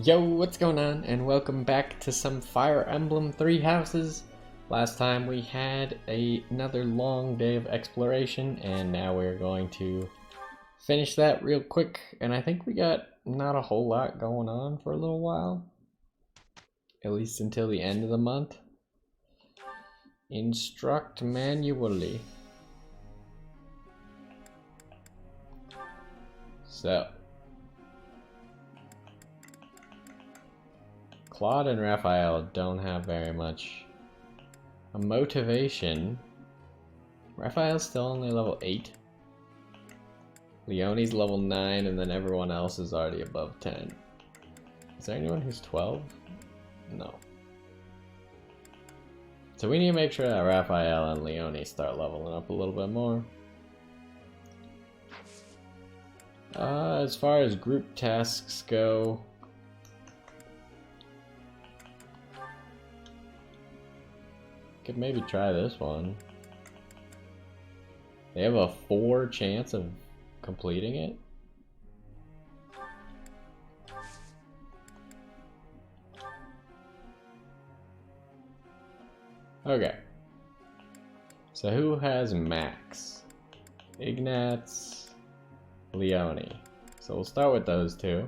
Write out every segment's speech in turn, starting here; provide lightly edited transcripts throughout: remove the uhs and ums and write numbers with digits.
Yo, what's going on? And welcome back to some Fire Emblem Three Houses. Last time we had another long day of exploration, and now we're going to finish that real quick. And I think we got not a whole lot going on for a little while. At least until the end of the month. Instruct manually. So Claude and Raphael don't have very much a motivation. Raphael's still only level 8. Leonie's level 9, and then everyone else is already above 10. Is there anyone who's 12? No. So we need to make sure that Raphael and Leonie start leveling up a little bit more. As far as group tasks go, could maybe try this one. They have a 4 chance of completing it. Okay. So who has max? Ignatz, Leonie. So we'll start with those two.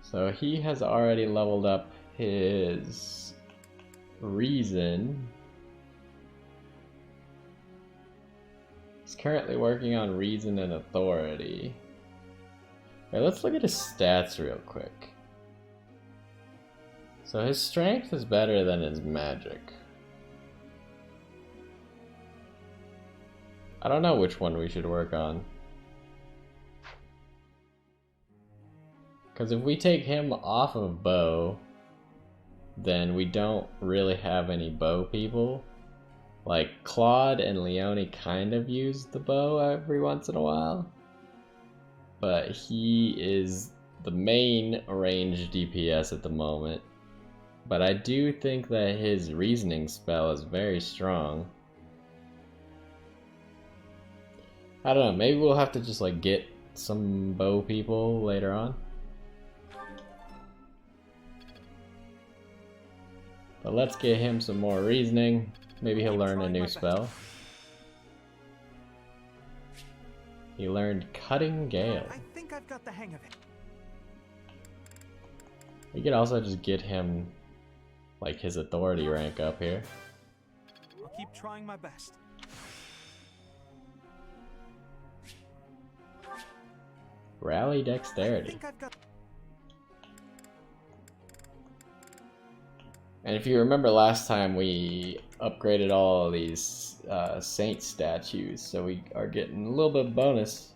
So he has already leveled up his reason. He's currently working on reason and authority. Alright, let's look at his stats real quick. So his strength is better than his magic. I don't know which one we should work on. Because if we take him off of bow, then we don't really have any bow people. Like, Claude and Leonie kind of use the bow every once in a while. But he is the main range DPS at the moment. But I do think that his reasoning spell is very strong. I don't know, maybe we'll have to just like get some bow people later on. But let's get him some more reasoning. Maybe he'll learn a new spell. He learned Cutting Gale. I think I've got the hang of it. We could also just get him like his authority rank up here. I'll keep trying my best. Rally Dexterity. I think I've got... And if you remember last time, we upgraded all of these saint statues, so we are getting a little bit of bonus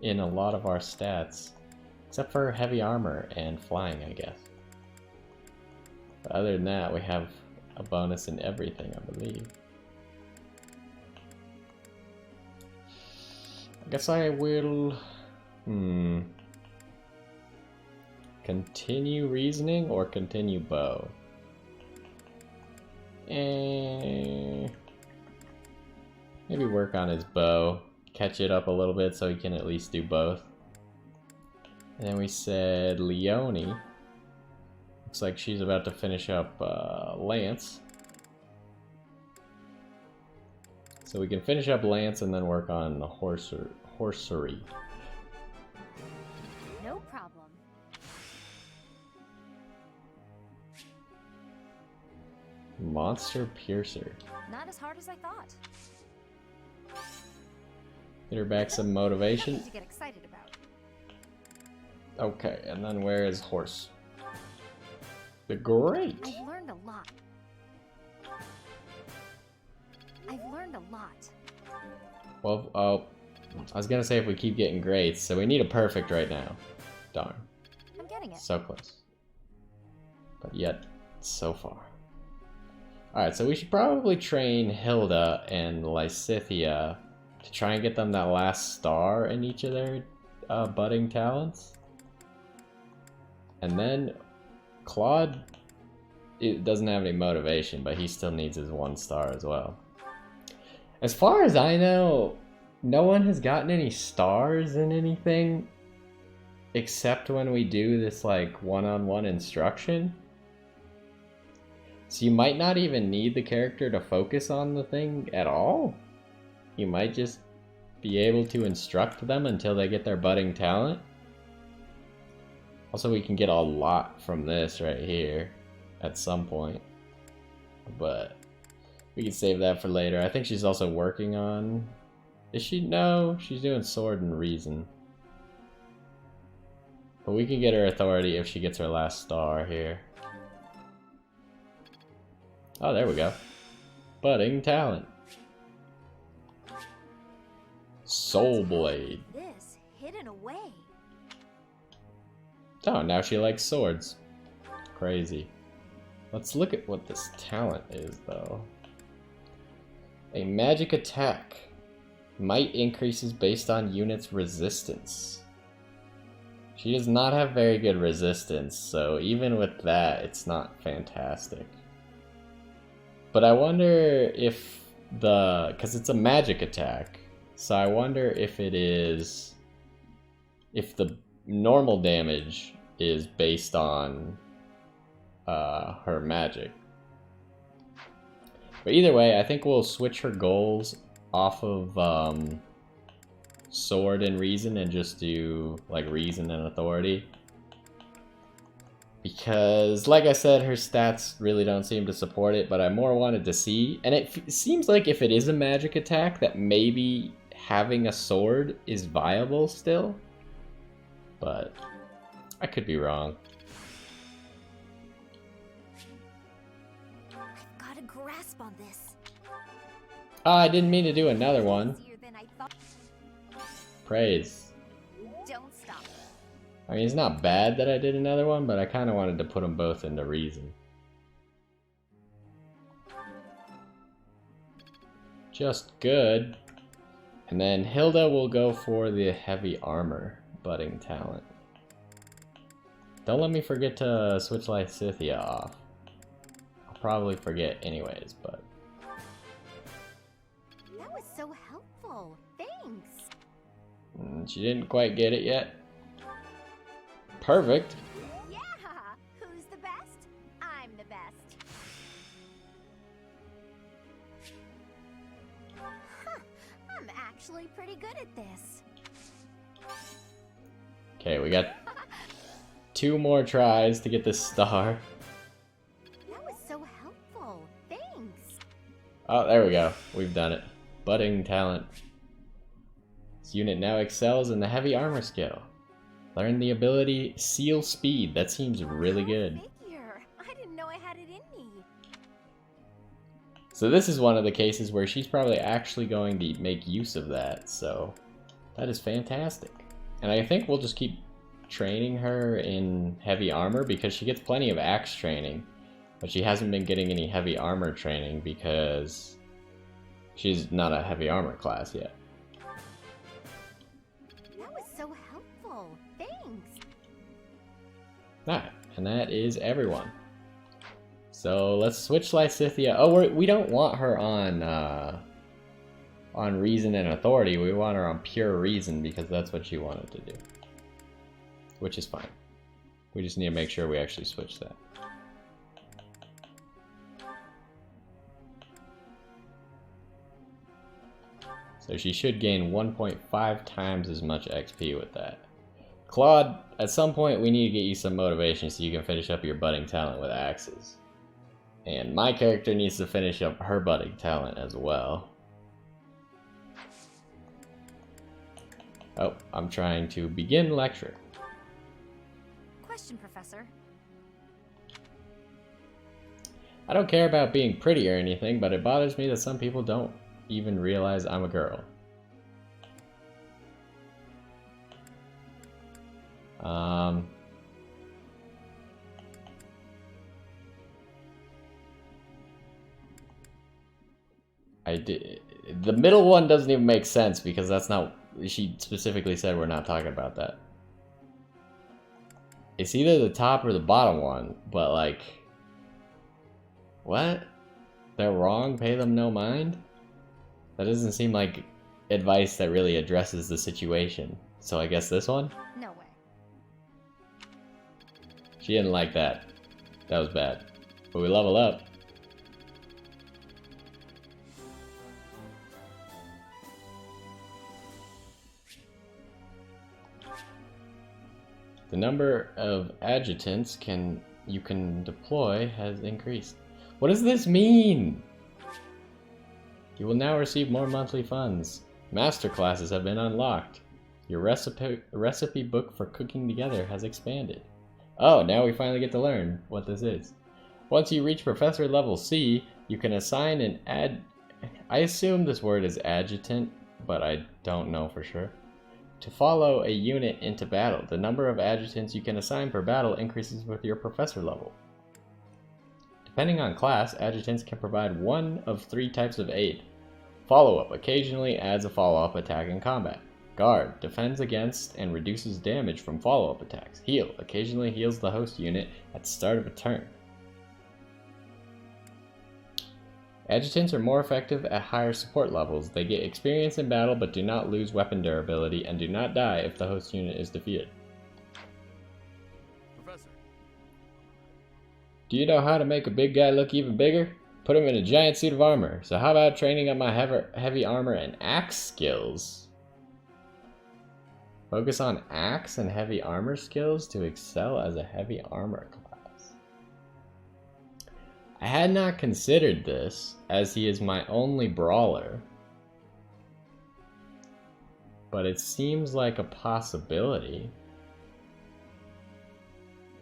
in a lot of our stats, except for heavy armor and flying, I guess. But other than that, we have a bonus in everything, I believe. I guess I will continue reasoning or continue bow. And maybe work on his bow, catch it up a little bit so he can at least do both. And then we said Leonie. Looks like she's about to finish up Lance. So we can finish up Lance and then work on the horsery. No problem. Monster Piercer. Not as hard as I thought. Get her back some motivation. Nothing to get excited about. Okay, and then where is horse? The great. I've learned a lot. Well, oh, I was gonna say if we keep getting greats, so we need a perfect right now. Darn. I'm getting it. So close. But yet, so far. Alright, so we should probably train Hilda and Lysithea to try and get them that last star in each of their budding talents. And then Claude, it doesn't have any motivation, but he still needs his 1 star as well. As far as I know, no one has gotten any stars in anything except when we do this like one-on-one instruction. So you might not even need the character to focus on the thing at all. You might just be able to instruct them until they get their budding talent. Also, we can get a lot from this right here at some point, but we can save that for later. I think she's also working on... Is she? No, she's doing Sword and Reason. But we can get her authority if she gets her last star here. Oh, there we go. Budding talent. Soul Blade. This hidden away. Oh, now she likes swords. Crazy. Let's look at what this talent is, though. A magic attack. Might increases based on unit's resistance. She does not have very good resistance, so even with that, it's not fantastic. But I wonder if the... because it's a magic attack, so I wonder if it is... if the normal damage is based on her magic. But either way, I think we'll switch her goals off of Sword and Reason and just do like Reason and Authority. Because, like I said, her stats really don't seem to support it, but I more wanted to see. And it seems like if it is a magic attack, that maybe having a sword is viable still. But I could be wrong. I've got a grasp on this. Oh, I didn't mean to do another one. Easier than I thought. Praise. Don't stop. I mean, it's not bad that I did another one, but I kind of wanted to put them both into Reason. Just good. And then Hilda will go for the heavy armor budding talent. Don't let me forget to switch Lysithea off. I'll probably forget anyways, but... That was so helpful. Thanks. She didn't quite get it yet. Perfect. Yeah! Who's the best? I'm the best. Huh. I'm actually pretty good at this. Okay, we got 2 more tries to get this star. That was so helpful. Thanks. Oh, there we go. We've done it. Budding talent. This unit now excels in the heavy armor skill. Learn the ability Seal Speed. That seems really good. Figure. I didn't know I had it in me. So this is one of the cases where she's probably actually going to make use of that. So that is fantastic. And I think we'll just keep training her in heavy armor because she gets plenty of axe training. But she hasn't been getting any heavy armor training because she's not a heavy armor class yet. That was so helpful. Thanks. Alright, and that is everyone. So let's switch Lysithea. Oh, we don't want her on Reason and Authority. We want her on pure Reason because that's what she wanted to do. Which is fine. We just need to make sure we actually switch that. So she should gain 1.5 times as much XP with that. Claude, at some point we need to get you some motivation so you can finish up your budding talent with axes. And my character needs to finish up her budding talent as well. Oh, I'm trying to begin lecture. Question, Professor. I don't care about being pretty or anything, but it bothers me that some people don't even realize I'm a girl. The middle one doesn't even make sense because that's not... She specifically said we're not talking about that. It's either the top or the bottom one, but like... What? They're wrong? Pay them no mind? That doesn't seem like advice that really addresses the situation. So I guess this one? No way. She didn't like that. That was bad. But we level up. The number of adjutants you can deploy has increased. What does this mean? You will now receive more monthly funds. Master classes have been unlocked. Your recipe book for cooking together has expanded. Oh, now we finally get to learn what this is. Once you reach Professor level C, you can assign an I assume this word is adjutant, but I don't know for sure. To follow a unit into battle, the number of adjutants you can assign per battle increases with your Professor level. Depending on class, adjutants can provide one of 3 types of aid. Follow-up occasionally adds a follow-up attack in combat. Guard defends against and reduces damage from follow-up attacks. Heal occasionally heals the host unit at the start of a turn. Adjutants are more effective at higher support levels. They get experience in battle but do not lose weapon durability and do not die if the host unit is defeated. Professor. Do you know how to make a big guy look even bigger? Put him in a giant suit of armor. So how about training up my heavy armor and axe skills? Focus on axe and heavy armor skills to excel as a heavy armor class. I had not considered this, as he is my only brawler. But it seems like a possibility.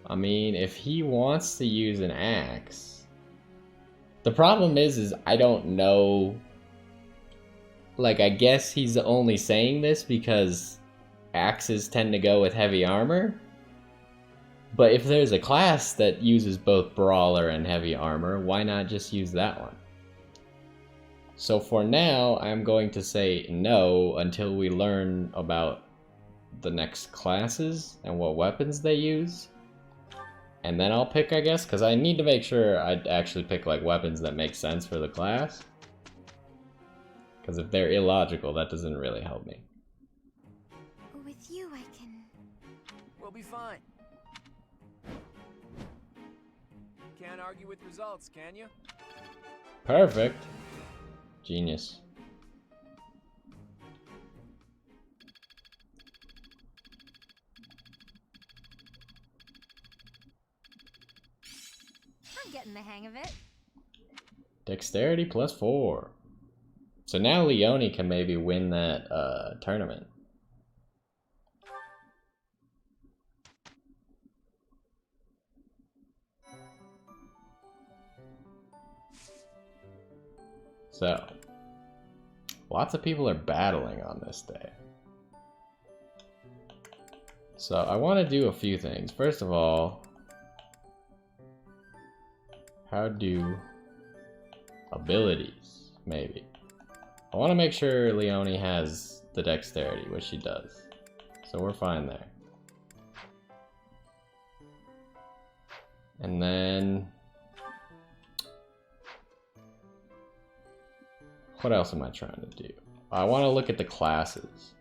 I mean, if he wants to use an axe... The problem is I don't know... Like, I guess he's only saying this because axes tend to go with heavy armor? But if there's a class that uses both brawler and heavy armor, why not just use that one? So for now, I'm going to say no until we learn about the next classes and what weapons they use. And then I'll pick, I guess, because I need to make sure I actually pick like weapons that make sense for the class. Because if they're illogical, that doesn't really help me. With you, I can... We'll be fine. Can't argue with results, can you? Perfect. Genius. I'm getting the hang of it. Dexterity +4. So now Leone can maybe win that tournament. So, lots of people are battling on this day. So I want to do a few things. First of all, how do abilities, maybe. I want to make sure Leone has the dexterity, which she does. So we're fine there. And then... what else am I trying to do? I want to look at the classes.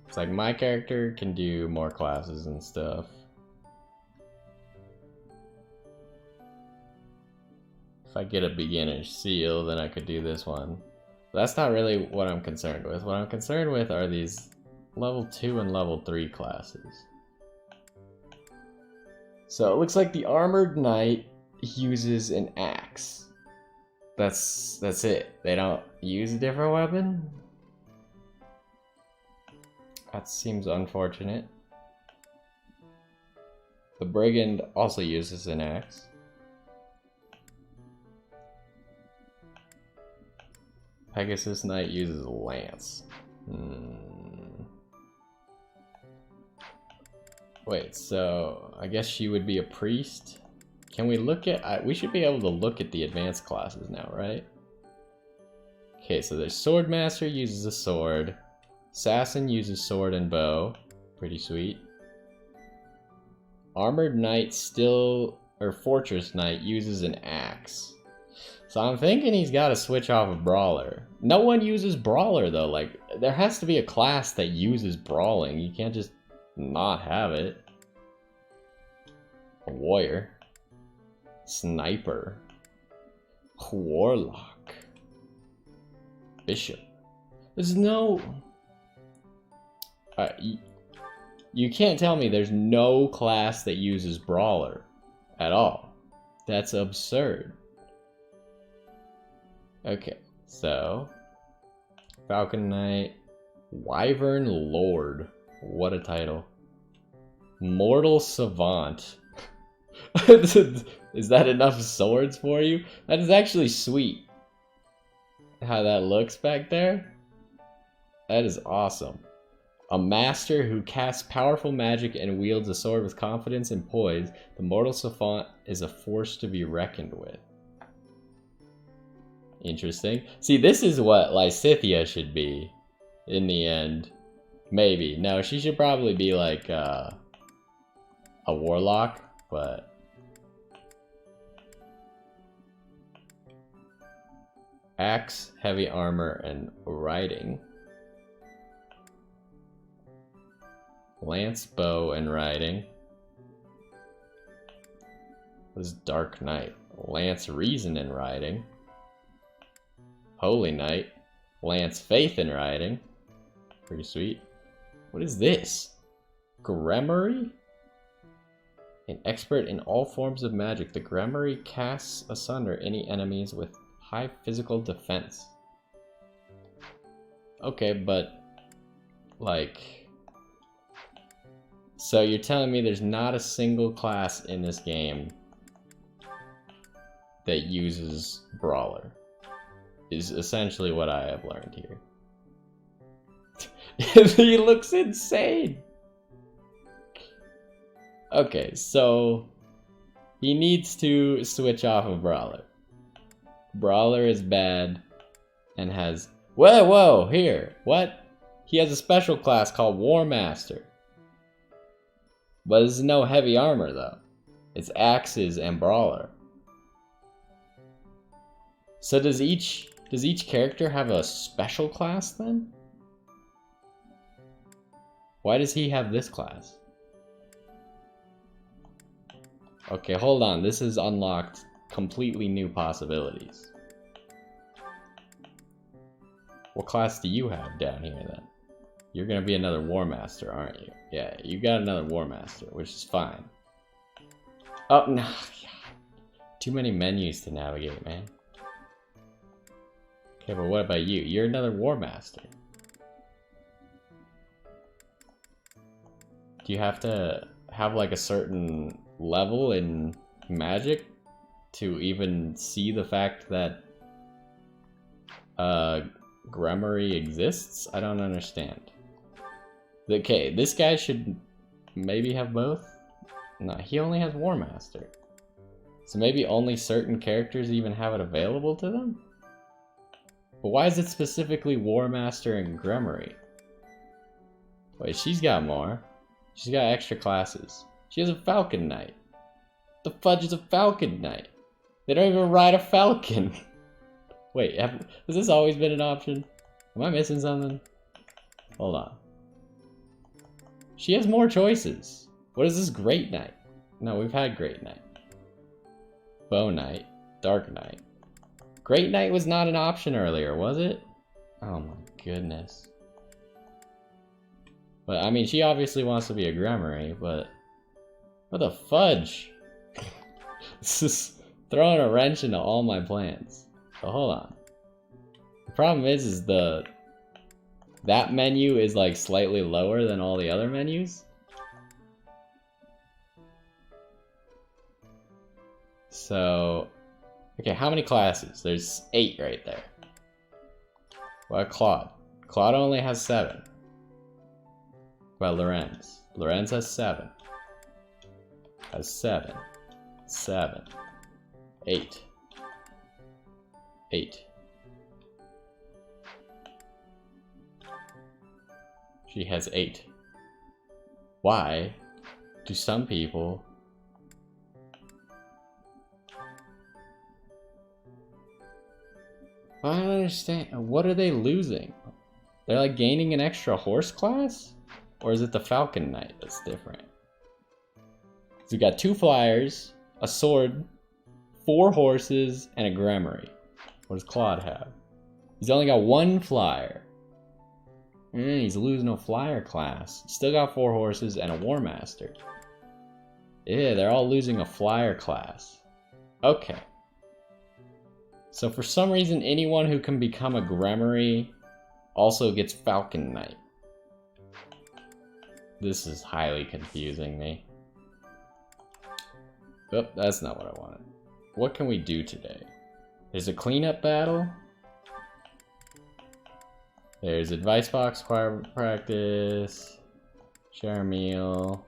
It's like my character can do more classes and stuff. If I get a beginner's seal, then I could do this one. But that's not really what I'm concerned with. What I'm concerned with are these level 2 and level 3 classes. So it looks like the Armored Knight uses an axe. That's it. They don't use a different weapon? That seems unfortunate. The Brigand also uses an axe. Pegasus Knight uses a lance. Wait, so I guess she would be a priest? Can we look at... we should be able to look at the advanced classes now, right? Okay, so there's Swordmaster uses a sword. Assassin uses sword and bow. Pretty sweet. Armored Knight or Fortress Knight uses an axe. So I'm thinking he's got to switch off a brawler. No one uses brawler though. Like, there has to be a class that uses brawling. You can't just not have it. A warrior. Sniper. Warlock. Bishop. There's no... you can't tell me there's no class that uses brawler at all. That's absurd. Okay, so... Falcon Knight. Wyvern Lord. What a title. Mortal Savant. Is that enough swords for you? That is actually sweet. How that looks back there. That is awesome. A master who casts powerful magic and wields a sword with confidence and poise, the Mortal Savant is a force to be reckoned with. Interesting. See, this is what Lysithea should be in the end. Maybe. No, she should probably be like a warlock, but... Axe, heavy armor, and riding. Lance, bow, and riding. What is Dark Knight? Lance, reason, and riding. Holy Knight. Lance, faith, and riding. Pretty sweet. What is this? Gremory? An expert in all forms of magic, the Gremory casts asunder any enemies with high physical defense. Okay, but like, so you're telling me there's not a single class in this game that uses brawler, is essentially what I have learned here. He looks insane. Okay, so he needs to switch off of brawler. Brawler is bad and has... Whoa, whoa, here. What? He has a special class called War Master. But there's no heavy armor though. It's axes and brawler. So does each character have a special class then? Why does he have this class? Okay, hold on. This has unlocked completely new possibilities. What class do you have down here then? You're gonna be another War Master, aren't you? Yeah, you got another War Master, which is fine. Oh, no. Too many menus to navigate, man. Okay, but what about you? You're another War Master. Do you have to have like a certain level in magic to even see the fact that Gremory exists? I don't understand. Okay, this guy should maybe have both? No, he only has War Master. So maybe only certain characters even have it available to them? But why is it specifically War Master and Gremory? Wait, she's got more. She's got extra classes. She has a Falcon Knight. The fudge is a Falcon Knight? They don't even ride a falcon. Wait, has this always been an option? Am I missing something? Hold on. She has more choices. What is this Great Knight? No, we've had Great Knight. Bow Knight. Dark Knight. Great Knight was not an option earlier, was it? Oh my goodness. But I mean, she obviously wants to be a Gremory, but... What the fudge? This is throwing a wrench into all my plans. So hold on. The problem is that menu is like slightly lower than all the other menus. So, okay, how many classes? There's 8 right there. What Claude? Claude only has 7. Well, Lorenz. Lorenz has 7. Has 7. 7. 8. 8. She has 8. Why do some people I don't understand. What are they losing? They're like gaining an extra horse class? Or is it the Falcon Knight that's different? So we got 2 flyers, a sword, 4 horses, and a Gremory. What does Claude have? He's only got 1 flyer. He's losing a flyer class. Still got 4 horses and a War Master. Yeah, they're all losing a flyer class. Okay. So for some reason, anyone who can become a Gremory also gets Falcon Knight. This is highly confusing me. Oh, that's not what I wanted. What can we do today? There's a cleanup battle. There's advice box, choir practice, share a meal.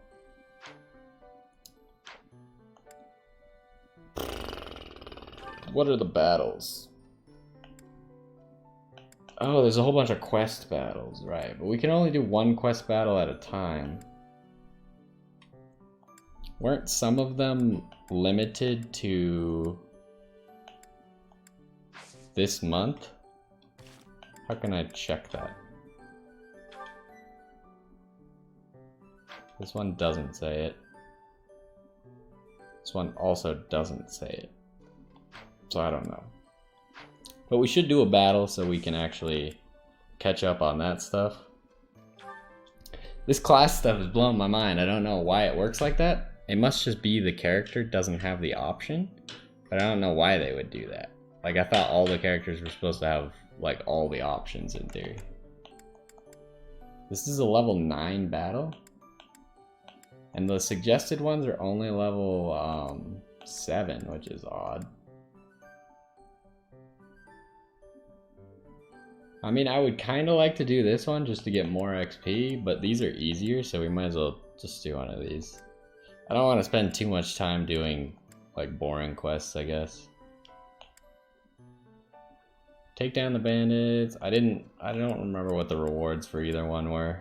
What are the battles? Oh, there's a whole bunch of quest battles, right? But we can only do 1 quest battle at a time. Weren't some of them limited to this month? How can I check that? This one doesn't say it. This one also doesn't say it. So I don't know. But we should do a battle so we can actually catch up on that stuff. This class stuff is blowing my mind. I don't know why it works like that. It must just be the character doesn't have the option. But I don't know why they would do that. Like, I thought all the characters were supposed to have, like, all the options in theory. This is a level 9 battle. And the suggested ones are only level 7, which is odd. I mean, I would kind of like to do this one just to get more XP, but these are easier, so we might as well just do one of these. I don't want to spend too much time doing, like, boring quests, I guess. Take down the bandits. I don't remember what the rewards for either one were.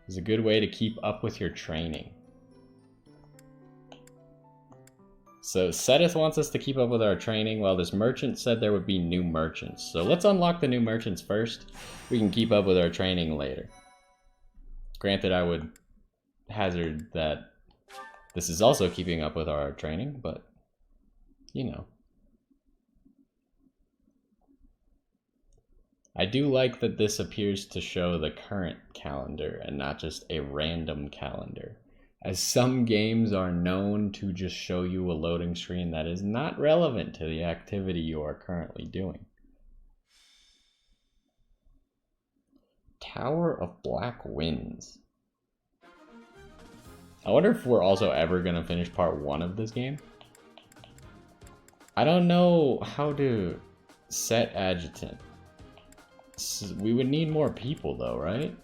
It's a good way to keep up with your training. So Sedith wants us to keep up with our training, while this merchant said there would be new merchants. So let's unlock the new merchants first. We can keep up with our training later. Granted, I would hazard that this is also keeping up with our training, but you know. I do like that this appears to show the current calendar and not just a random calendar, as some games are known to just show you a loading screen that is not relevant to the activity you are currently doing. Tower of Black Winds. I wonder if we're also ever going to finish part 1 of this game. I don't know how to set adjutant. We would need more people though, right?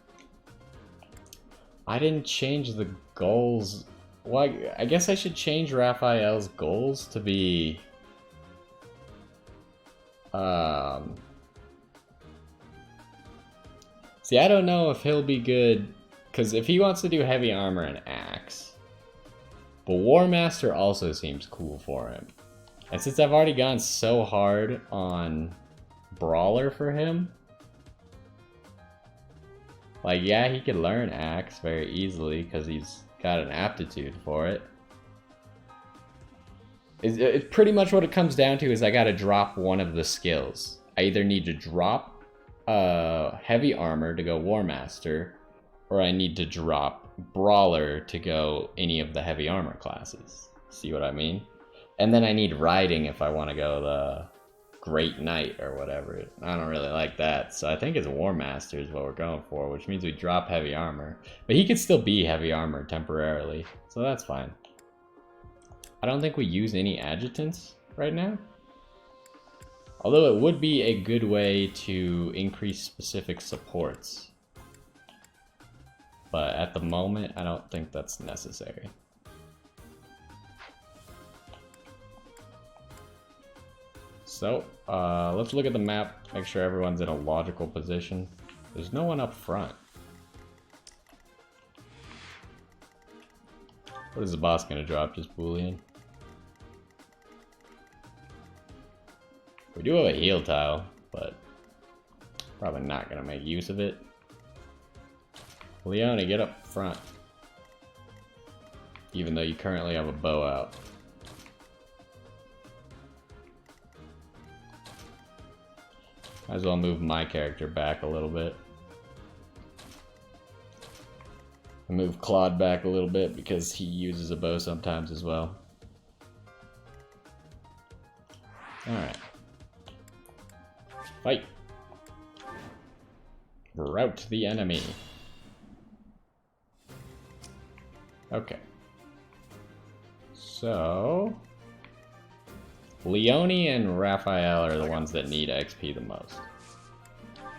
I didn't change the goals. Well, I guess I should change Raphael's goals to be... See, I don't know if he'll be good, because if he wants to do heavy armor and axe, but War Master also seems cool for him. And since I've already gone so hard on Brawler for him, like, yeah, he could learn axe very easily because he's got an aptitude for it. It's pretty much what it comes down to is I gotta drop one of the skills. I either need to drop heavy armor to go War Master, or I need to drop Brawler to go any of the heavy armor classes. See what I mean? And then I need riding if I want to go the Great Knight or whatever. I don't really like that, so I think it's War Master is what we're going for, which means we drop heavy armor. But he could still be heavy armor temporarily, so that's fine. I don't think we use any adjutants right now. Although it would be a good way to increase specific supports. But at the moment, I don't think that's necessary. So, let's look at the map, make sure everyone's in a logical position. There's no one up front. What is the boss gonna drop? Just Boolean? We do have a heal tile, but probably not gonna make use of it. Leone, get up front. Even though you currently have a bow out. Might as well move my character back a little bit. I move Claude back a little bit because he uses a bow sometimes as well. Alright. Fight! Rout the enemy. Okay. So... Leone and Raphael are the ones that need XP the most.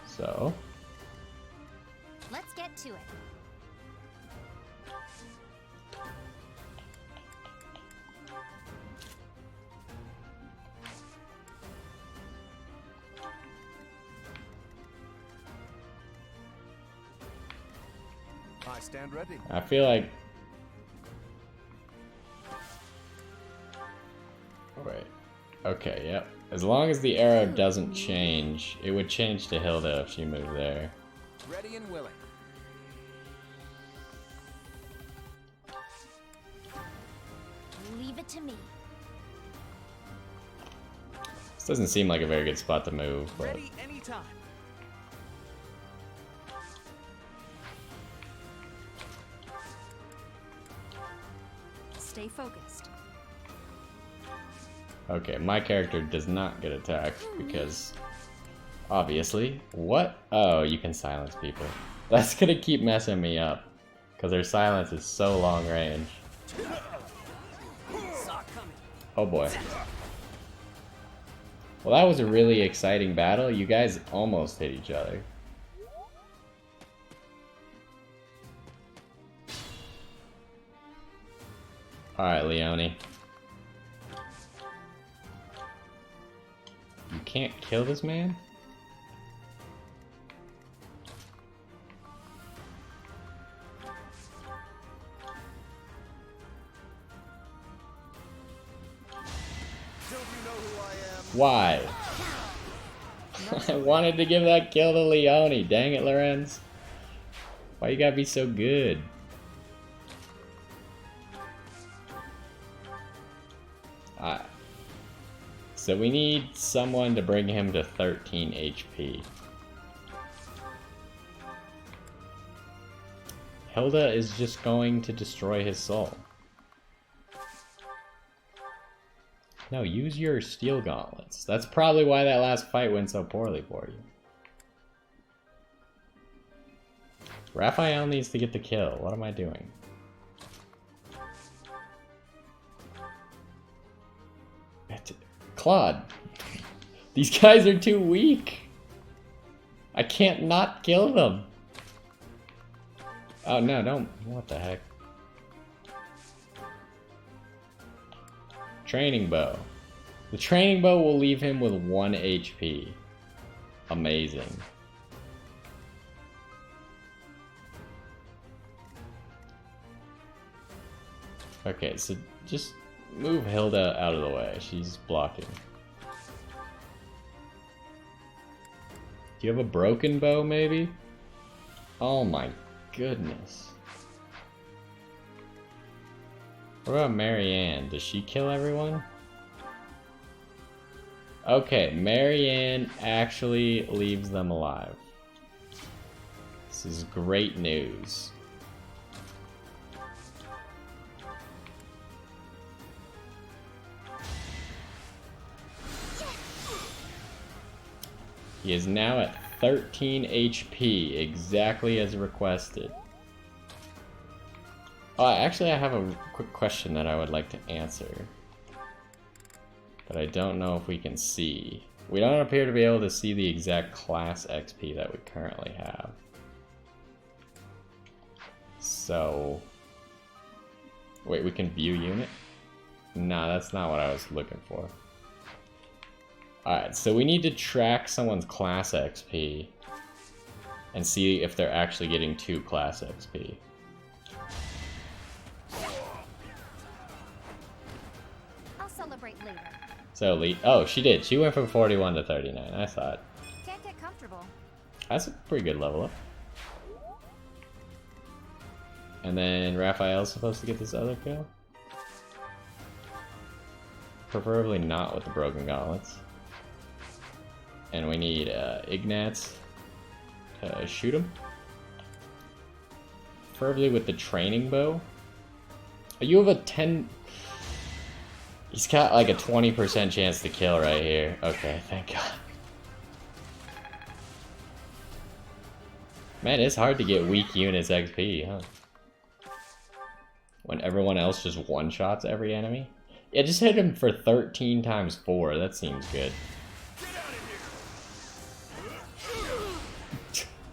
So... Let's get to it. I stand ready. I feel like... Wait. Okay, yep. As long as the arrow doesn't change, it would change to Hilda if she moved there. Ready and willing. Leave it to me. This doesn't seem like a very good spot to move, but... Ready anytime. Stay focused. Okay, my character does not get attacked because... Obviously. What? Oh, you can silence people. That's gonna keep messing me up. Because their silence is so long range. Oh boy. Well, that was a really exciting battle. You guys almost hit each other. Alright, Leone. You can't kill this man? Don't you know who I am? Why? I wanted to give that kill to Leone. Dang it, Lorenz. Why you gotta be so good? So we need someone to bring him to 13 HP. Hilda is just going to destroy his soul. No, use your steel gauntlets. That's probably why that last fight went so poorly for you. Raphael needs to get the kill. What am I doing? Claude. These guys are too weak. I can't not kill them. Oh no, don't. What the heck? Training bow. The training bow will leave him with 1 HP. Amazing. Okay, so just move Hilda out of the way. She's blocking. Do you have a broken bow, maybe? Oh my goodness. What about Marianne? Does she kill everyone? Okay, Marianne actually leaves them alive. This is great news. He is now at 13 HP, exactly as requested. Actually, I have a quick question that I would like to answer. But I don't know if we can see. We don't appear to be able to see the exact class XP that we currently have. So... Wait, we can view unit? Nah, that's not what I was looking for. Alright, so we need to track someone's class XP and see if they're actually getting 2 class XP. I'll celebrate later. So Lee, oh, she did. She went from 41 to 39. I saw it. Can't get comfortable. That's a pretty good level up. And then Raphael's supposed to get this other kill. Preferably not with the broken gauntlets. And we need Ignatz to shoot him. Preferably with the training bow. You have a 10... He's got like a 20% chance to kill right here. Okay, thank God. Man, it's hard to get weak units XP, huh? When everyone else just one-shots every enemy? Yeah, just hit him for 13 times 4. That seems good.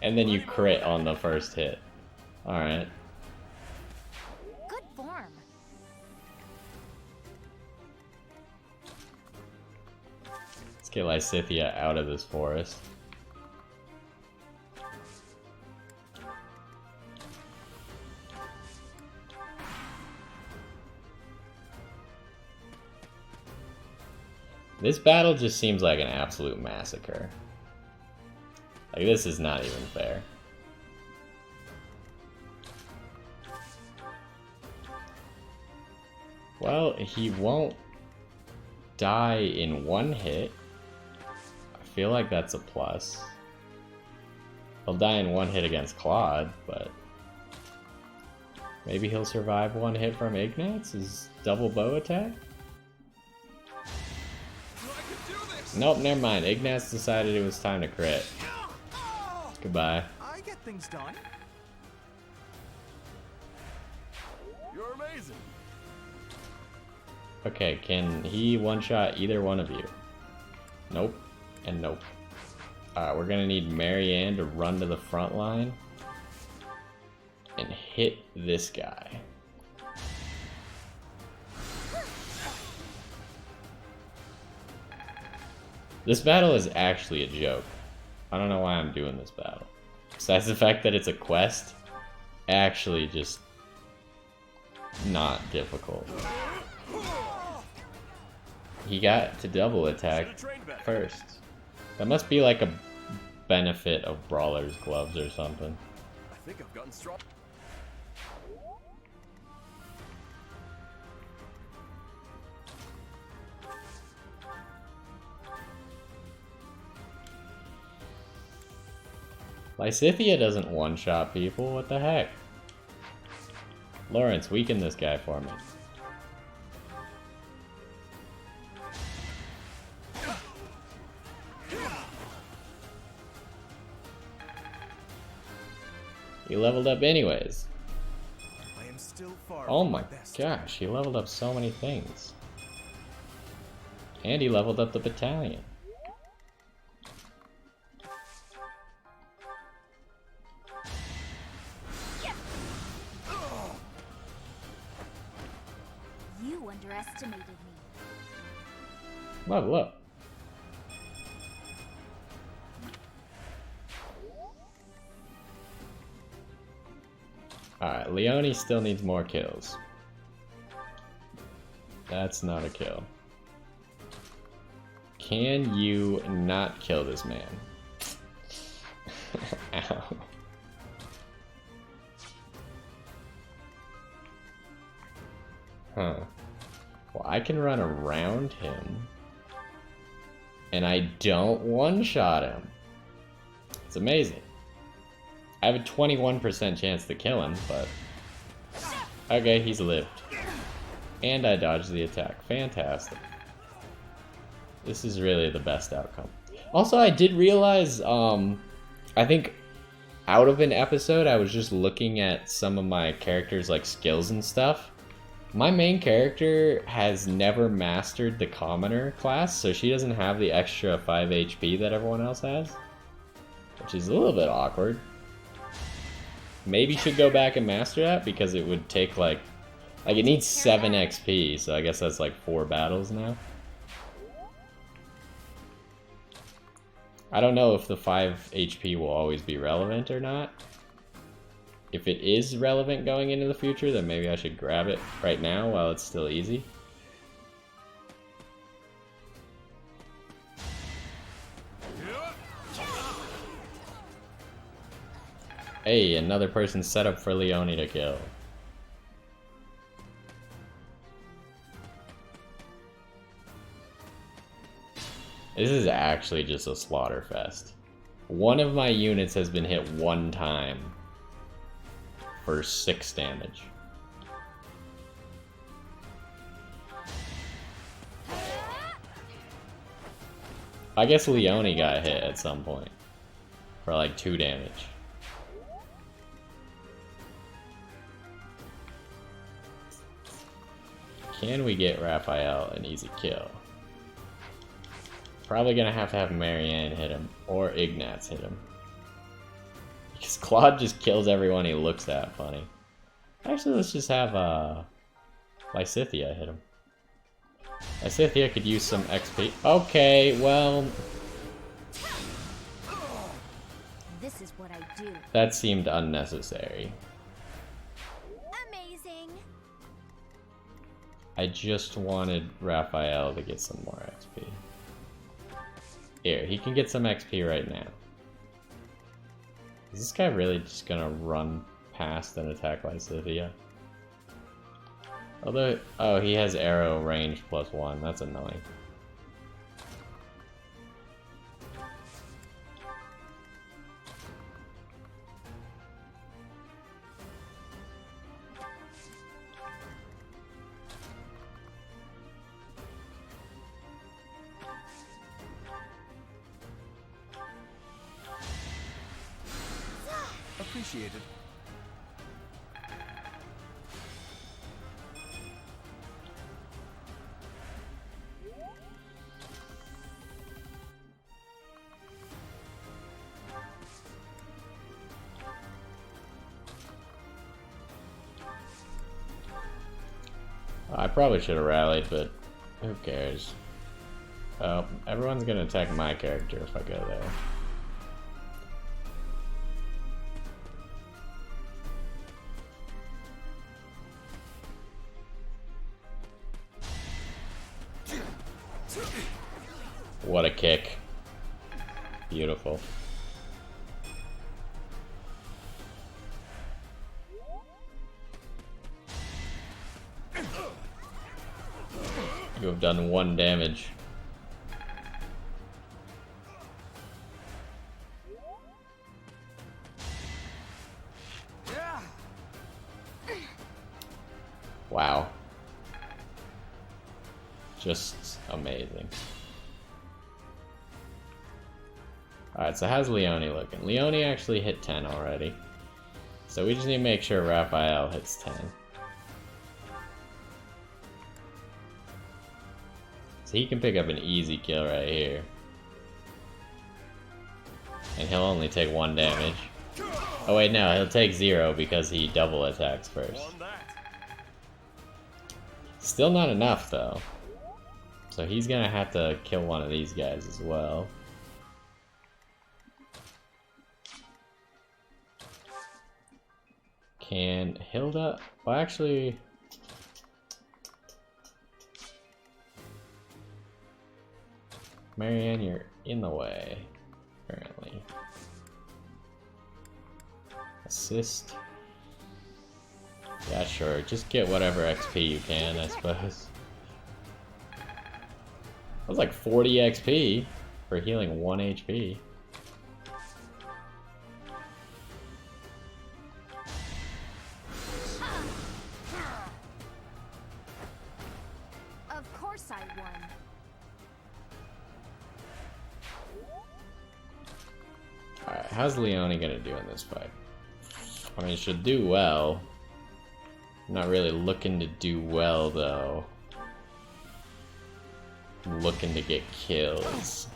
And then you crit on the first hit. Alright. Good form. Let's get Lysithea out of this forest. This battle just seems like an absolute massacre. Like, this is not even fair. Well, he won't die in one hit. I feel like that's a plus. He'll die in one hit against Claude, but maybe he'll survive one hit from Ignatz, his double bow attack? Nope, never mind. Ignatz decided it was time to crit. Goodbye. I get things done. You're amazing. Okay, can he one-shot either one of you? Nope, and nope. We're gonna need Marianne to run to the front line and hit this guy. This battle is actually a joke. I don't know why I'm doing this battle. Besides the fact that it's a quest, actually just not difficult. He got to double attack first. That must be like a benefit of Brawler's gloves or something. I think I've gotten strong. Lysithea doesn't one-shot people, what the heck? Lawrence, weaken this guy for me. He leveled up anyways. I am still far Oh from my best. gosh, he leveled up so many things. And he leveled up the battalion. You underestimated me. Level up. Alright, Leone still needs more kills. That's not a kill. Can you not kill this man? Ow. Huh. Well, I can run around him. And I don't one-shot him. It's amazing. I have a 21% chance to kill him, but... Okay, he's lived. And I dodged the attack. Fantastic. This is really the best outcome. Also, I did realize, I think out of an episode, I was just looking at some of my characters' like skills and stuff. My main character has never mastered the Commoner class, so she doesn't have the extra 5 HP that everyone else has. Which is a little bit awkward. Maybe should go back and master that, because it would take like it needs 7 XP, so I guess that's like 4 battles now. I don't know if the 5 HP will always be relevant or not. If it is relevant going into the future, then maybe I should grab it right now while it's still easy. Hey, another person set up for Leone to kill. This is actually just a slaughter fest. One of my units has been hit one time for 6 damage. I guess Leone got hit at some point for like 2 damage. Can we get Raphael an easy kill? Probably gonna have to have Marianne hit him, or Ignatz hit him. Because Claude just kills everyone he looks at, funny. Actually, let's just have Lysithea hit him. Lysithea could use some XP. Okay, well... This is what I do. that seemed unnecessary. Amazing. I just wanted Raphael to get some more XP. Here, he can get some XP right now. Is this guy really just gonna run past and attack Lysithea? Although, oh, he has arrow range +1. That's annoying. Appreciated. I probably should have rallied, but who cares? Oh, everyone's gonna attack my character if I go there. What a kick. Beautiful. You have done 1 damage. Wow. Just amazing. Alright, so how's Leone looking? Leone actually hit 10 already. So we just need to make sure Raphael hits 10. So he can pick up an easy kill right here. And he'll only take 1 damage. Oh wait, no, he'll take 0 because he double attacks first. Still not enough though. So he's gonna have to kill one of these guys as well. Can Hilda... well, actually... Marianne, you're in the way, apparently. Assist. Yeah, sure. Just get whatever XP you can, I suppose. That was like 40 XP for healing 1 HP. Of course I won. Alright, how's Leone gonna do in this fight? I mean, should do well. I'm not really looking to do well, though. I'm looking to get kills.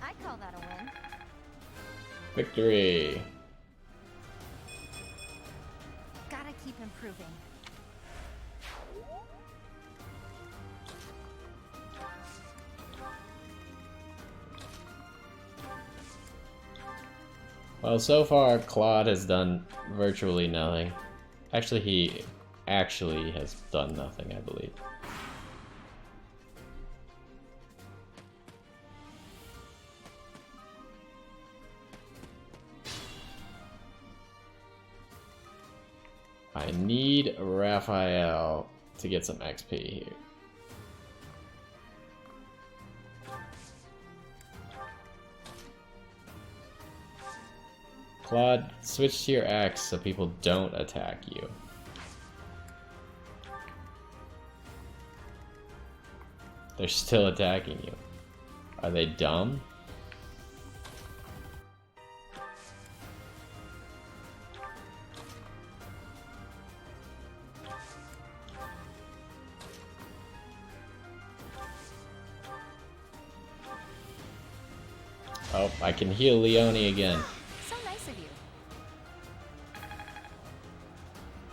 I call that a win. Victory! Gotta keep improving. Well, so far, Claude has done virtually nothing. Actually, he actually has done nothing, I believe. I need Raphael to get some XP here. Claude, switch to your axe so people don't attack you. They're still attacking you. Are they dumb? Oh, I can heal Leone again. So nice of you.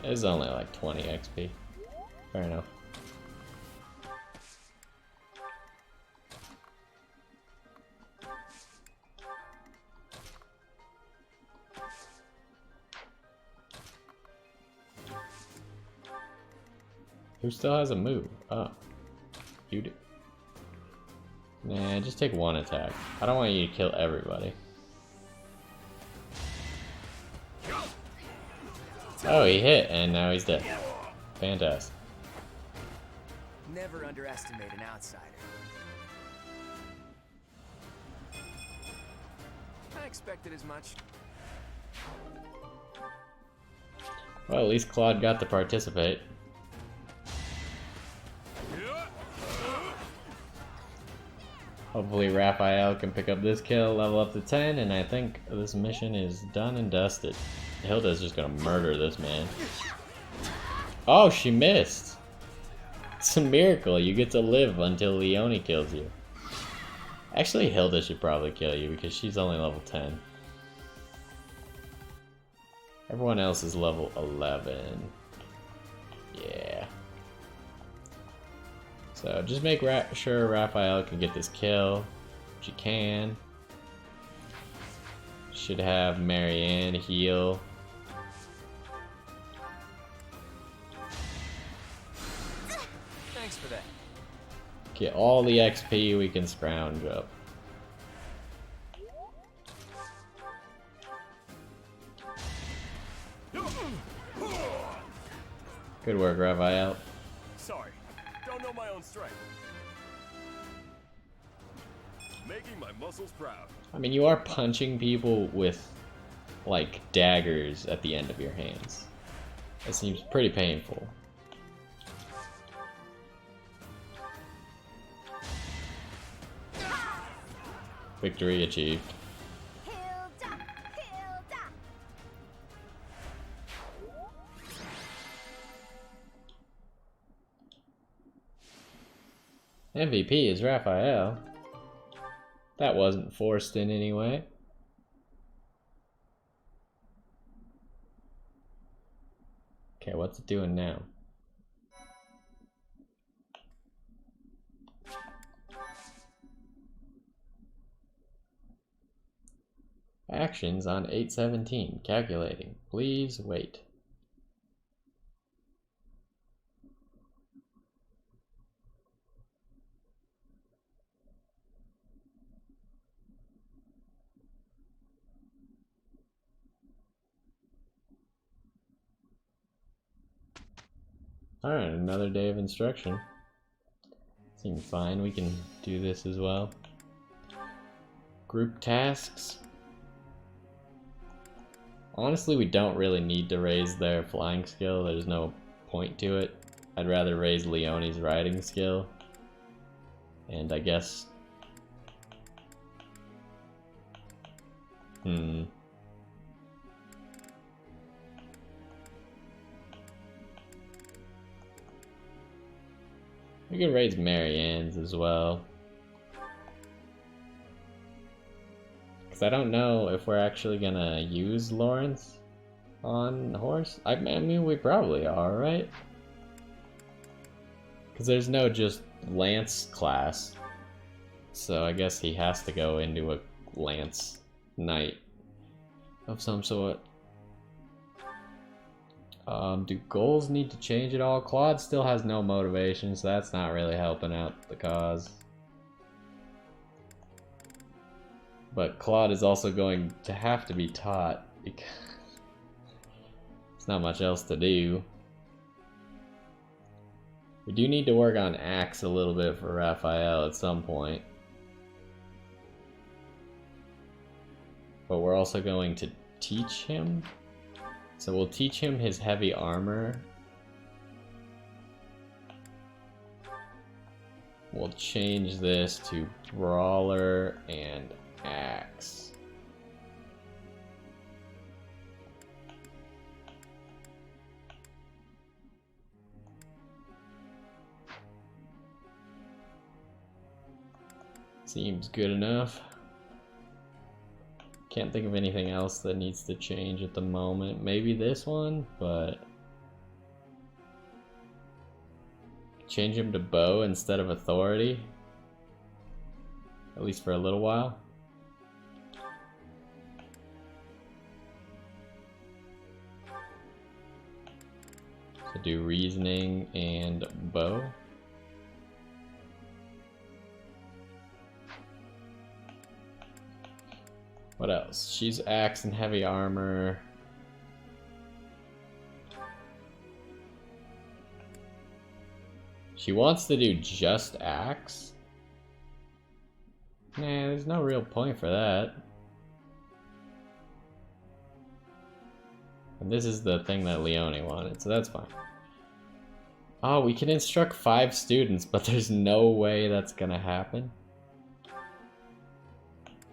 It's only like 20 XP. Fair enough. Who still has a move? Oh. You do. Nah, just take one attack. I don't want you to kill everybody. Oh, he hit, and now he's dead. Fantastic. Never underestimate an outsider. I expected as much. Well, at least Claude got to participate. Hopefully Raphael can pick up this kill, level up to 10, and I think this mission is done and dusted. Hilda's just gonna murder this man. Oh, she missed! It's a miracle, you get to live until Leone kills you. Actually, Hilda should probably kill you because she's only level 10. Everyone else is level 11. Yeah. So just make sure Raphael can get this kill. She can. Should have Marianne heal. Thanks for that. Get all the XP we can scrounge up. Good work, Raphael. Sorry, don't know my own strength. Making my muscles proud. I mean, you are punching people with, like, daggers at the end of your hands. That seems pretty painful. Victory achieved. Hilda! Hilda! MVP is Raphael. That wasn't forced in any way. Okay, what's it doing now? Actions on 8/17. Calculating. Please wait. Alright, another day of instruction. Seems fine, we can do this as well. Group tasks. Honestly, we don't really need to raise their flying skill, there's no point to it. I'd rather raise Leone's riding skill. And I guess... We could raise Marianne's as well. Because I don't know if we're actually gonna use Lawrence on horse. I mean, we probably are, right? Because there's no just Lance class. So I guess he has to go into a Lance Knight. of some sort. Do goals need to change at all? Claude still has no motivation, so that's not really helping out the cause. But Claude is also going to have to be taught because there's not much else to do. We do need to work on Axe a little bit for Raphael at some point. But we're also going to teach him. So we'll teach him his heavy armor. We'll change this to Brawler and Axe. Seems good enough. Can't think of anything else that needs to change at the moment. Maybe this one, but change him to bow instead of authority. At least for a little while. To do reasoning and bow. What else? She's axe and heavy armor. She wants to do just axe? Nah, there's no real point for that. And this is the thing that Leone wanted, so that's fine. Oh, we can instruct 5 students, but there's no way that's gonna happen.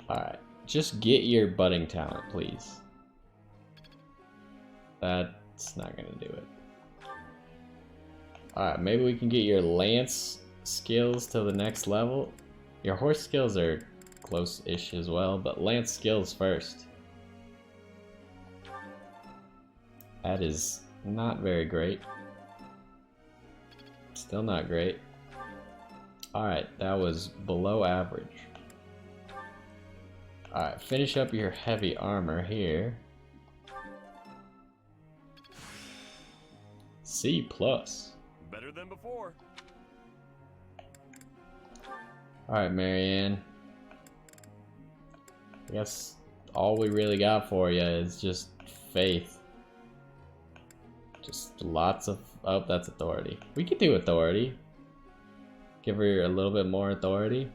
Alright. Just get your budding talent, please. That's not gonna do it. Alright, maybe we can get your lance skills to the next level. Your horse skills are close-ish as well, but lance skills first. That is not very great. Still not great. Alright, that was below average. Alright, finish up your heavy armor here. C+. Better than before. Alright, Marianne. I guess all we really got for you is just faith. Just lots of... Oh, that's authority. We could do authority. Give her a little bit more authority.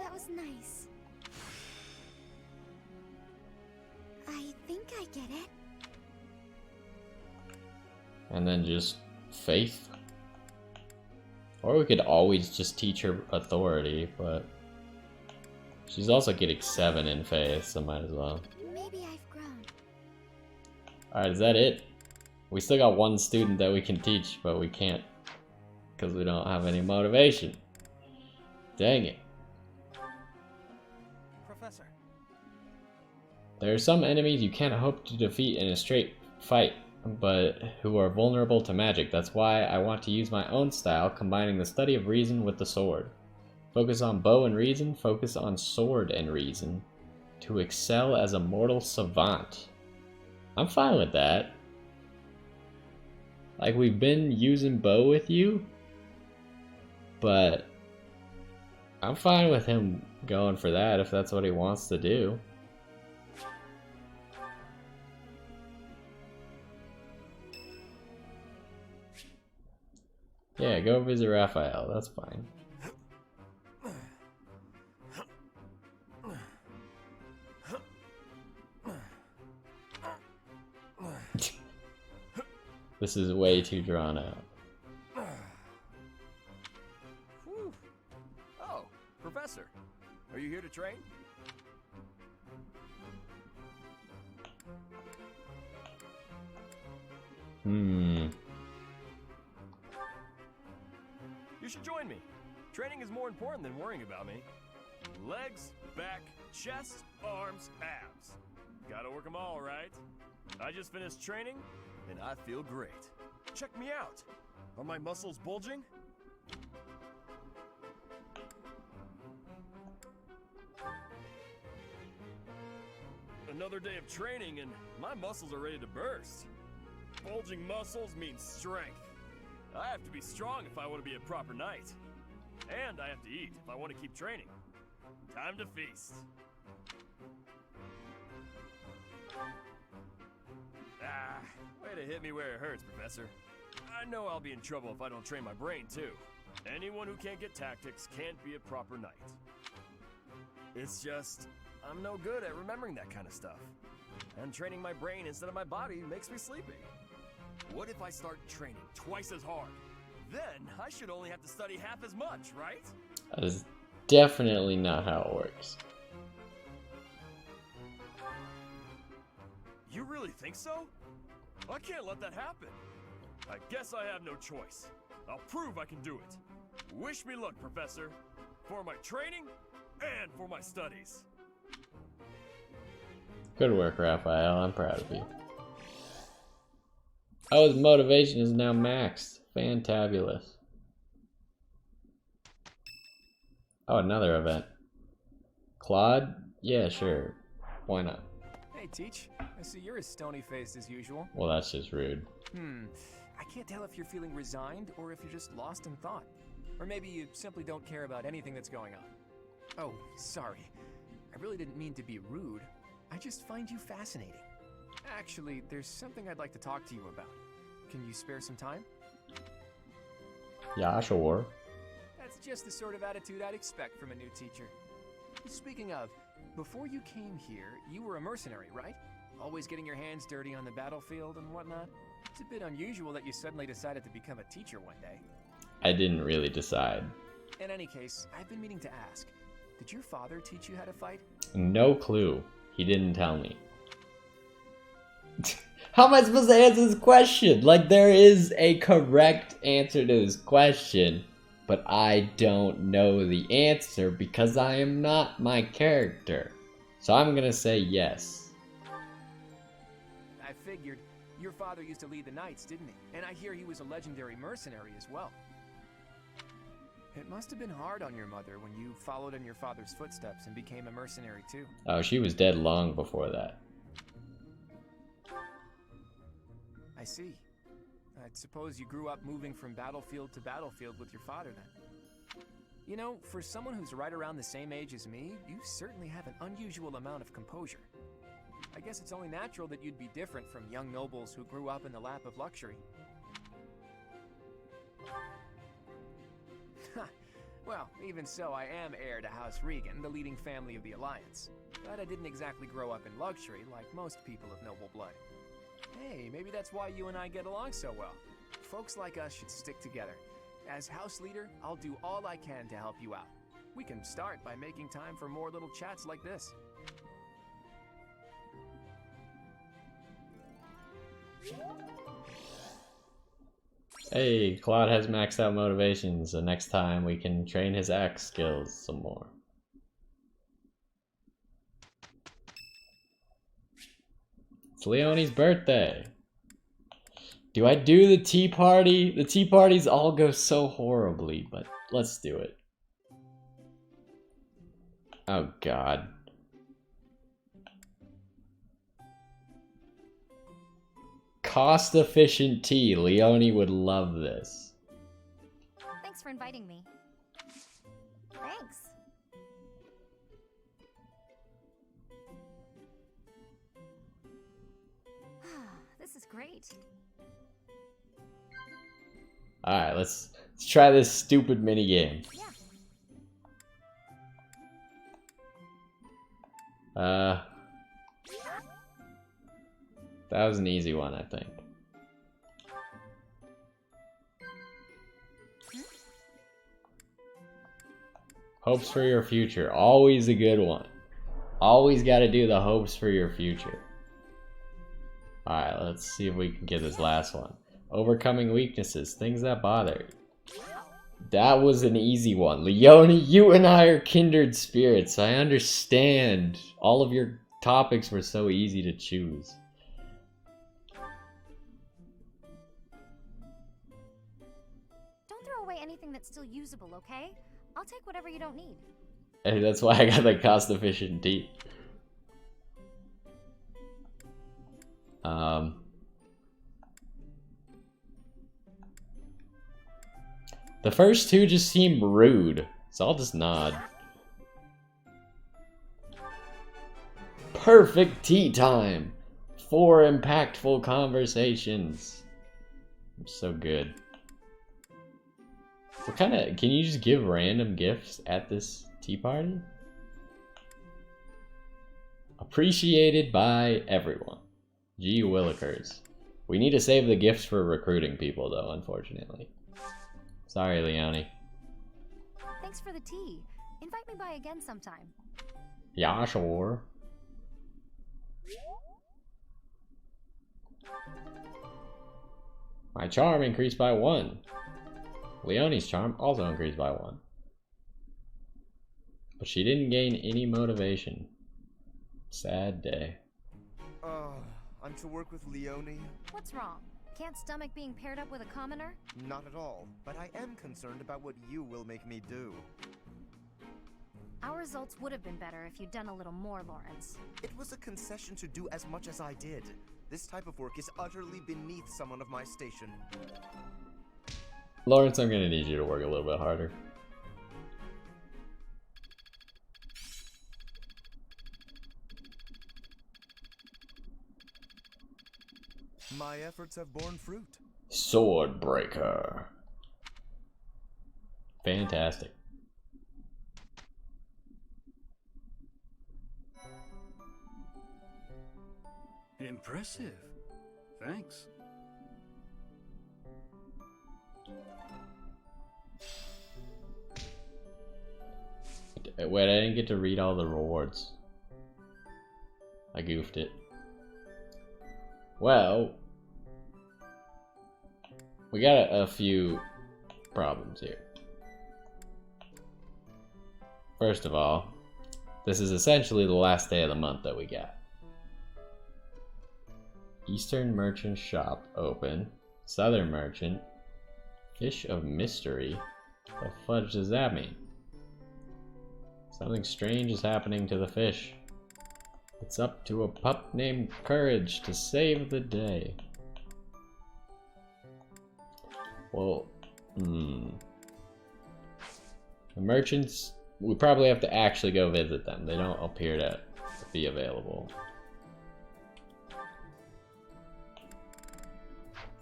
That was nice. I think I get it. And then just faith. Or we could always just teach her authority, but she's also getting 7 in faith, so might as well. Maybe I've grown. Alright, is that it? We still got 1 student that we can teach, but we can't because we don't have any motivation. Dang it. Professor. There are some enemies you can't hope to defeat in a straight fight, but who are vulnerable to magic. That's why I want to use my own style, combining the study of reason with the sword. Focus on bow and reason, focus on sword and reason, to excel as a mortal savant. I'm fine with that. Like, we've been using bow with you, but I'm fine with him going for that if that's what he wants to do. Yeah, go visit Raphael, that's fine. This is way too drawn out. Whew. Oh, Professor. Are you here to train? Hmm. You should join me. Training is more important than worrying about me. Legs, back, chest, arms, abs. Gotta work them all, right? I just finished training, and I feel great. Check me out. Are my muscles bulging? Another day of training and my muscles are ready to burst. Bulging muscles mean strength. I have to be strong if I want to be a proper knight. And I have to eat if I want to keep training. Time to feast. Ah, way to hit me where it hurts, Professor. I know I'll be in trouble if I don't train my brain, too. Anyone who can't get tactics can't be a proper knight. It's just, I'm no good at remembering that kind of stuff. And training my brain instead of my body makes me sleepy. What if I start training twice as hard? Then I should only have to study half as much, right? That is definitely not how it works. You really think so? I can't let that happen. I guess I have no choice. I'll prove I can do it. Wish me luck, Professor. For my training and for my studies. Good work, Raphael. I'm proud of you. Oh, his motivation is now maxed. Fantabulous. Oh, another event. Claude? Yeah, sure. Why not? Hey, Teach. I see you're as stony-faced as usual. Well, that's just rude. I can't tell if you're feeling resigned or if you're just lost in thought. Or maybe you simply don't care about anything that's going on. Oh, sorry. I really didn't mean to be rude. I just find you fascinating. Actually, there's something I'd like to talk to you about. Can you spare some time? Yeah, sure. That's just the sort of attitude I'd expect from a new teacher. Speaking of, before you came here, you were a mercenary, right? Always getting your hands dirty on the battlefield and whatnot? It's a bit unusual that you suddenly decided to become a teacher one day. I didn't really decide. In any case, I've been meaning to ask, did your father teach you how to fight? No clue. He didn't tell me. How am I supposed to answer this question? Like, there is a correct answer to this question, but I don't know the answer because I am not my character. So I'm gonna say yes. I figured. Your father used to lead the knights, didn't he? And I hear he was a legendary mercenary as well. It must have been hard on your mother when you followed in your father's footsteps and became a mercenary too. Oh, she was dead long before that. I see. I suppose you grew up moving from battlefield to battlefield with your father then. You know, for someone who's right around the same age as me, you certainly have an unusual amount of composure. I guess it's only natural that you'd be different from young nobles who grew up in the lap of luxury. Well, even so, I am heir to House Regan, the leading family of the Alliance. But I didn't exactly grow up in luxury like most people of noble blood. Hey, maybe that's why you and I get along so well. Folks like us should stick together. As house leader, I'll do all I can to help you out. We can start by making time for more little chats like this. Hey, Claude has maxed out motivation, so next time we can train his axe skills some more. It's Leonie's birthday. Do I do the tea party? The tea parties all go so horribly, but let's do it. Oh god. Cost-efficient tea. Leonie would love this. Thanks for inviting me. Thanks. This is great. Alright, let's try this stupid minigame. Yeah. That was an easy one, I think. Hopes for your future. Always a good one. Always gotta do the hopes for your future. Alright, let's see if we can get this last one. Overcoming weaknesses. Things that bother you. That was an easy one. Leonie, you and I are kindred spirits. I understand. All of your topics were so easy to choose. Don't throw away anything that's still usable, okay? I'll take whatever you don't need. And that's why I got the cost-efficient tea. The first two just seem rude, so I'll just nod. Perfect tea time! 4 impactful conversations. I'm so good. What kind of... Can you just give random gifts at this tea party? Appreciated by everyone. Gee willikers. We need to save the gifts for recruiting people, though, unfortunately. Sorry, Leone. Thanks for the tea. Invite me by again sometime. Yeah, sure. My charm increased by 1. Leonie's charm also increased by 1. But she didn't gain any motivation. Sad day. I'm to work with Leone? What's wrong? Can't stomach being paired up with a commoner? Not at all, but I am concerned about what you will make me do. Our results would have been better if you'd done a little more, Lawrence. It was a concession to do as much as I did. This type of work is utterly beneath someone of my station. Lawrence, I'm gonna need you to work a little bit harder. My efforts have borne fruit. Swordbreaker. Fantastic. Impressive. Thanks. Wait, I didn't get to read all the rewards. I goofed it. Well, we got a few problems here. First of all, this is essentially the last day of the month that we got. Eastern Merchant Shop open. Southern Merchant. Fish of Mystery. What the fudge does that mean? Something strange is happening to the fish. It's up to a pup named Courage to save the day. Well, The merchants, we probably have to actually go visit them. They don't appear to be available.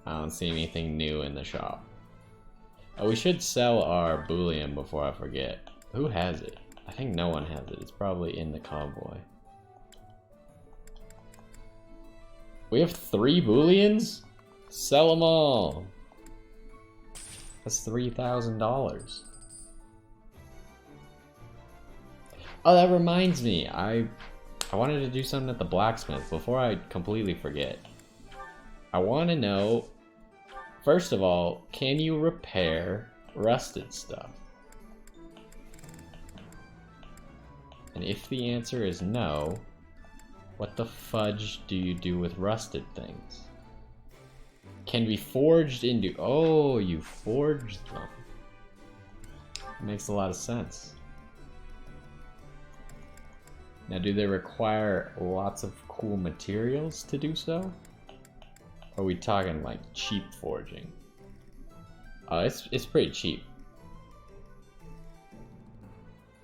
I don't see anything new in the shop. Oh, we should sell our bullion before I forget. Who has it? I think no one has it. It's probably in the convoy. We have 3 bullions? Sell them all. That's $3,000. Oh, that reminds me. I wanted to do something at the blacksmith before I completely forget. I want to know, first of all, can you repair rusted stuff? And if the answer is no, what the fudge do you do with rusted things? Can be forged into... Oh, you forged them. Makes a lot of sense. Now, do they require lots of cool materials to do so? Or are we talking like cheap forging? Oh, it's pretty cheap.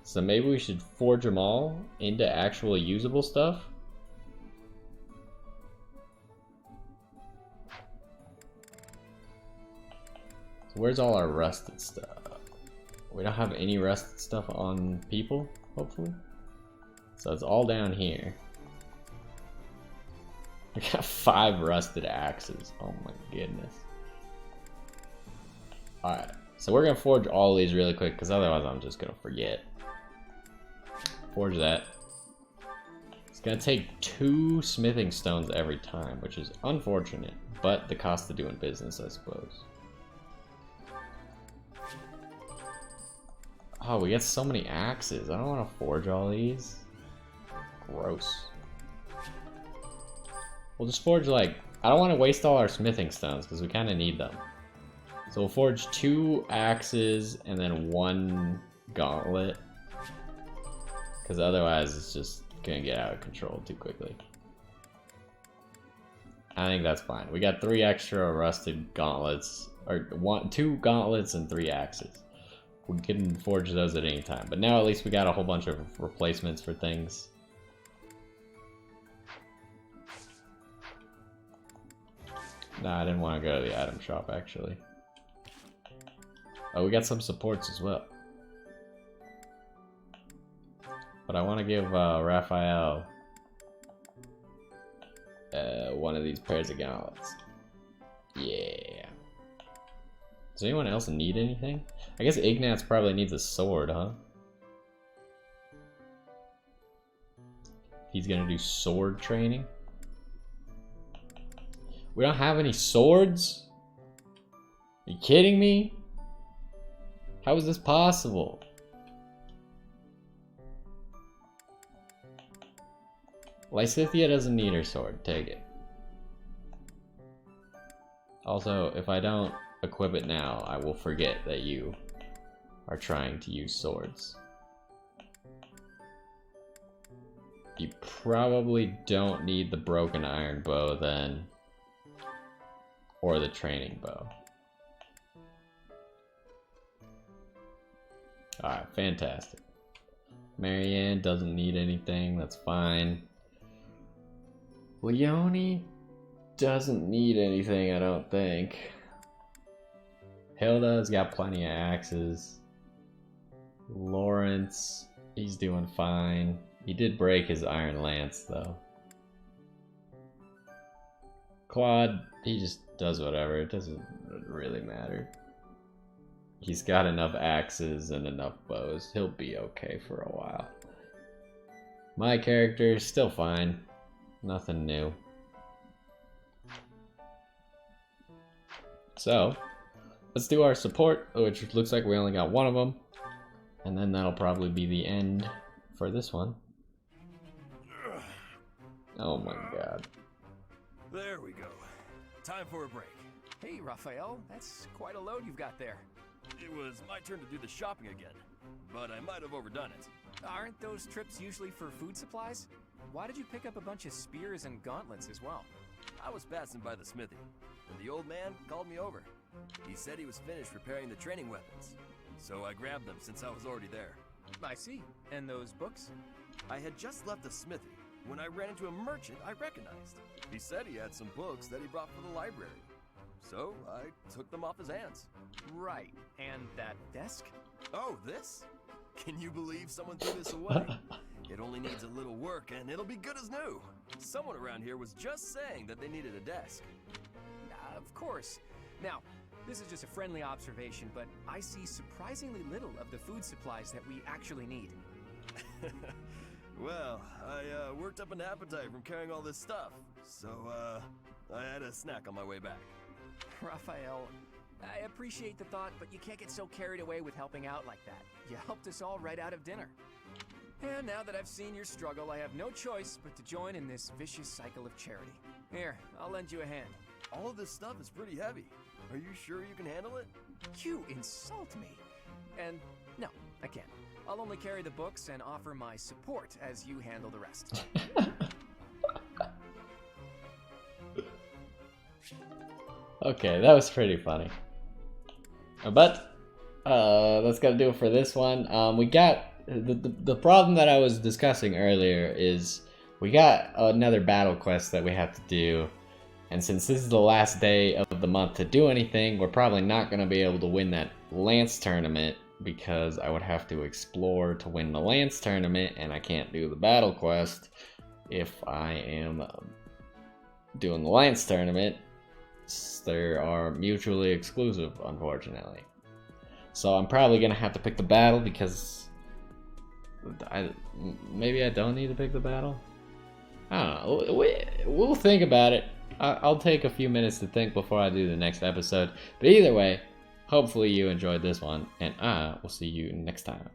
So maybe we should forge them all into actual usable stuff? So where's all our rusted stuff? We don't have any rusted stuff on people, hopefully. So it's all down here. We got 5 rusted axes. Oh my goodness. Alright, so we're gonna forge all these really quick because otherwise I'm just gonna forget. Forge that. It's gonna take 2 smithing stones every time, which is unfortunate, but the cost of doing business, I suppose. Oh, we got so many axes. I don't want to forge all these. Gross. We'll just forge like... I don't want to waste all our smithing stones because we kind of need them. So we'll forge 2 axes and then 1 gauntlet. Because otherwise it's just going to get out of control too quickly. I think that's fine. We got 3 extra rusted gauntlets, or 2 gauntlets and 3 axes. We can forge those at any time, but now at least we got a whole bunch of replacements for things. Nah, I didn't want to go to the item shop actually. Oh, we got some supports as well. But I want to give Raphael one of these pairs of gauntlets. Yeah. Does anyone else need anything? I guess Ignatz probably needs a sword, huh? He's gonna do sword training. We don't have any swords? Are you kidding me? How is this possible? Lysithia doesn't need her sword. Take it. Also, if I don't equip it now, I will forget that you are trying to use swords. You probably don't need the broken iron bow then, or the training bow. Alright, fantastic. Marianne doesn't need anything, that's fine. Leonie doesn't need anything, I don't think. Hilda's got plenty of axes. Lawrence, he's doing fine. He did break his iron lance though. Claude, he just does whatever, it doesn't really matter. He's got enough axes and enough bows. He'll be okay for a while. My character, still fine. Nothing new. So, let's do our support, which looks like we only got one of them. And then that'll probably be the end for this one. Oh my god. There we go. Time for a break. Hey, Raphael, that's quite a load you've got there. It was my turn to do the shopping again, but I might have overdone it. Aren't those trips usually for food supplies? Why did you pick up a bunch of spears and gauntlets as well? I was passing by the smithy, and the old man called me over. He said he was finished repairing the training weapons, so I grabbed them since I was already there. I see. And those books? I had just left the smithy when I ran into a merchant I recognized. He said he had some books that he brought for the library, so I took them off his hands. Right. And that desk? Oh, this? Can you believe someone threw this away? It only needs a little work and it'll be good as new. Someone around here was just saying that they needed a desk. Of course. Now, this is just a friendly observation, but I see surprisingly little of the food supplies that we actually need. Well, I worked up an appetite from carrying all this stuff, so I had a snack on my way back. Raphael, I appreciate the thought, but you can't get so carried away with helping out like that. You helped us all right out of dinner. And now that I've seen your struggle, I have no choice but to join in this vicious cycle of charity. Here, I'll lend you a hand. All of this stuff is pretty heavy. Are you sure you can handle it? You insult me. And no, I can't. I'll only carry the books and offer my support as you handle the rest. Okay, that was pretty funny. But that's gonna do it for this one. We got the problem that I was discussing earlier is we got another battle quest that we have to do, and since this is the last day of the month to do anything, we're probably not gonna be able to win that Lance tournament because I would have to explore to win the Lance tournament, and I can't do the battle quest if I am doing the Lance tournament. They are mutually exclusive, unfortunately. So I'm probably gonna have to pick the battle because maybe I don't need to pick the battle. I don't know. We'll think about it. I'll take a few minutes to think before I do the next episode. But either way, hopefully you enjoyed this one, and I will see you next time.